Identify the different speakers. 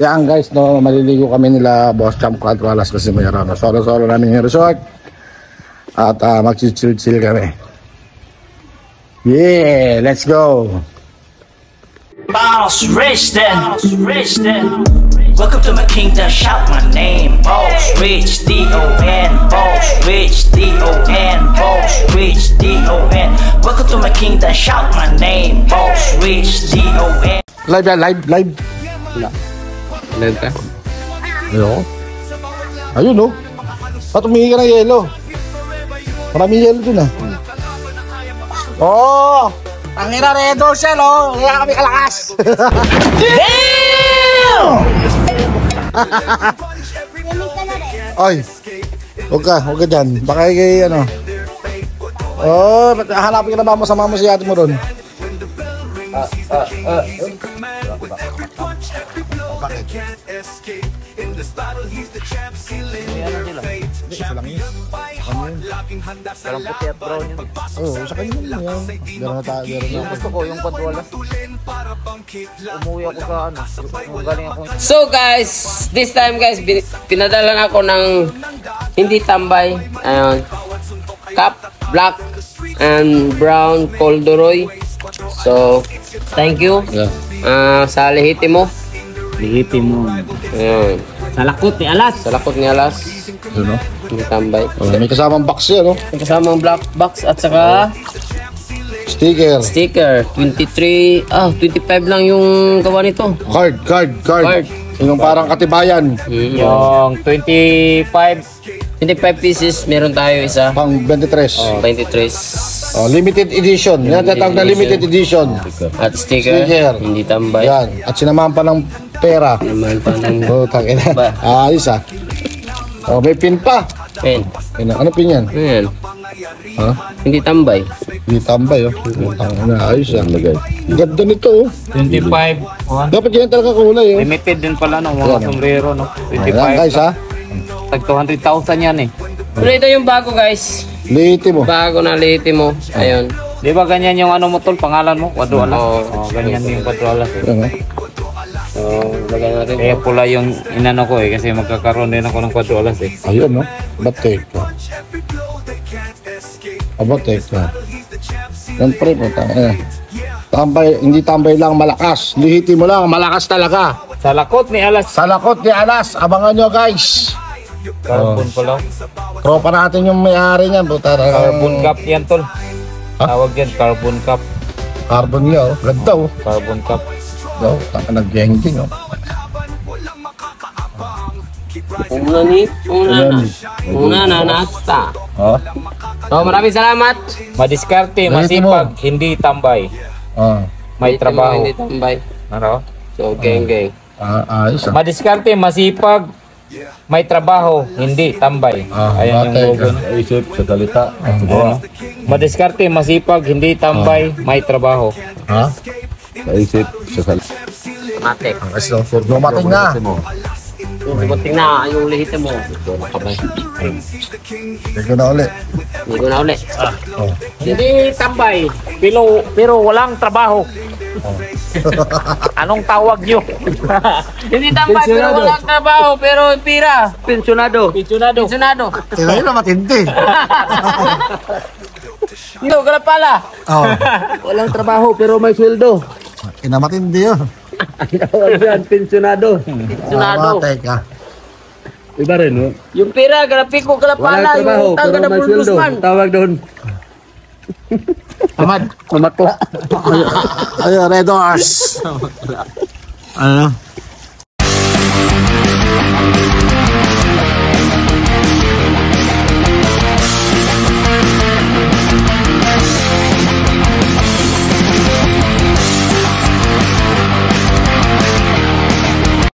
Speaker 1: Yan guys, no, maliligo kami nila Boss Champ 4 Alas kasi may araw. Solo-solo namin yung resort. At mag-chill kami. Yeah, let's go!
Speaker 2: Boss Rich then. Welcome to my kingdom, shout my name. Boss Rich, D-O-N. Boss Rich, D-O-N. Boss Rich, D-O-N. Welcome to my kingdom, shout my name. Boss Rich, D-O-N.
Speaker 1: Live yan, live.
Speaker 3: Wala. Live ka?
Speaker 1: Ayun. Ayun no. Ba't umihi ka ng yelo? Maraming yelo dun ah. Oh! Ang ina Redo Shell oh! Kaya kami kalakas! Damn! Ay! Huwag ka dyan. Baka kay ano. Oh, hanapin ka na ba mo sama mo si ate mo ron?
Speaker 3: Parang puti at brown yun.
Speaker 1: Oo, sa kanya yun yan.
Speaker 3: Yung gusto ko, yung Padwalas. Umuwi ako sa ano. Yung galing ako.
Speaker 4: So guys, this time guys, pinadalan ako ng hindi tambay. Ayun. Cup, black, and brown corduroy. So, thank you. Sa lihiti mo.
Speaker 3: Lihiti mo.
Speaker 4: Ayun.
Speaker 3: Sa lakot ni Alas.
Speaker 4: Sa lakot ni Alas.
Speaker 1: Ano?
Speaker 4: Hindi tambay.
Speaker 1: May kasamang box yan, no?
Speaker 4: May kasamang black box at saka sticker. 25 lang yung gawa nito.
Speaker 1: Card. Yung parang katibayan.
Speaker 3: Yung 25
Speaker 4: pieces, meron tayo isa.
Speaker 1: Pang 23.
Speaker 4: 23.
Speaker 1: Limited edition. Yan tatawag na limited edition.
Speaker 4: At sticker. Hindi tambay.
Speaker 1: Yan. At sinamahan pa ng pera.
Speaker 4: Naman pa ng
Speaker 1: Oh, tangin na. Ayos ah. Oh, may pin pa.
Speaker 4: pen.
Speaker 1: Ano pin yan?
Speaker 4: Ayan.
Speaker 1: Ha?
Speaker 4: Hindi tambay.
Speaker 1: Hindi tambay oh. Ayos ah. Ganda nito oh.
Speaker 3: 25.
Speaker 1: Dapat yan talaga kulay oh.
Speaker 3: Limited din pala no, mga sombrero no. 25.
Speaker 1: Ayan guys ha.
Speaker 3: Tag 200,000 yan eh.
Speaker 4: Pero ito yung bago guys.
Speaker 1: Liti mo.
Speaker 4: Bago na liti mo. Ayun.
Speaker 3: Di ba ganyan yung ano mo tol, pangalan mo? Padwalas.
Speaker 4: Oo.
Speaker 3: Ganyan yung Padwalas eh.
Speaker 1: Ano?
Speaker 4: So, lagay natin.
Speaker 3: Kaya pula yung inano ko eh, kasi magkakaroon din ako ng Padwalas eh.
Speaker 1: Ayun no. Batek ka. Batek ka. Siyempre po tambay, hindi tambay lang malakas. Lihiti mo lang, malakas talaga.
Speaker 3: Sa lakot ni Alas.
Speaker 1: Sa lakot ni Alas, abangan nyo guys.
Speaker 3: Carbon pala.
Speaker 1: Tropa natin yung may-ari niyan.
Speaker 3: Carbon cup yan tol. Tawag yan, carbon cup.
Speaker 1: Carbon niya oh. Ganda oh.
Speaker 3: Carbon cup.
Speaker 1: Oh, nag-geng-geng oh.
Speaker 4: Una na nasta.
Speaker 1: Oh.
Speaker 4: So, maraming salamat.
Speaker 3: Madiskarte, masipag, hindi tambay.
Speaker 1: Oh.
Speaker 3: May trabaho.
Speaker 4: Hindi tambay.
Speaker 3: Ano?
Speaker 4: So, geng.
Speaker 1: Ayos ah.
Speaker 3: Madiskarte, masipag, may trabaho, hindi tambay. Ayan yung logo.
Speaker 5: Isip sa salita.
Speaker 3: Madiskarte, masipag, hindi tambay, may trabaho.
Speaker 1: Ha?
Speaker 5: Isip sa salita.
Speaker 4: Matek.
Speaker 1: Ayos oh. Dumating na.
Speaker 4: Dumating na yung lihiti mo.
Speaker 1: Tignan na ulit.
Speaker 4: Hindi ko na ulit.
Speaker 1: Oh.
Speaker 3: Hindi tambay, pero walang trabaho. Anong tawag nyo?
Speaker 4: Hindi tambay pero walang trabaho pero pira. Pensionado.
Speaker 1: Tignan nyo na matindi.
Speaker 4: Ito, galap pala.
Speaker 1: Oh.
Speaker 4: Walang trabaho pero may sweldo.
Speaker 1: Ina matindi oh.
Speaker 4: Tawag yan, pensionado.
Speaker 1: Teka.
Speaker 5: Iba rin, no?
Speaker 4: Yung pira, grafiko, galap pala. Yung tangga na Bulgusman.
Speaker 5: Tawag doon.
Speaker 1: Amad.
Speaker 5: Mamat po.
Speaker 1: Ayun, Red Horse. Ano?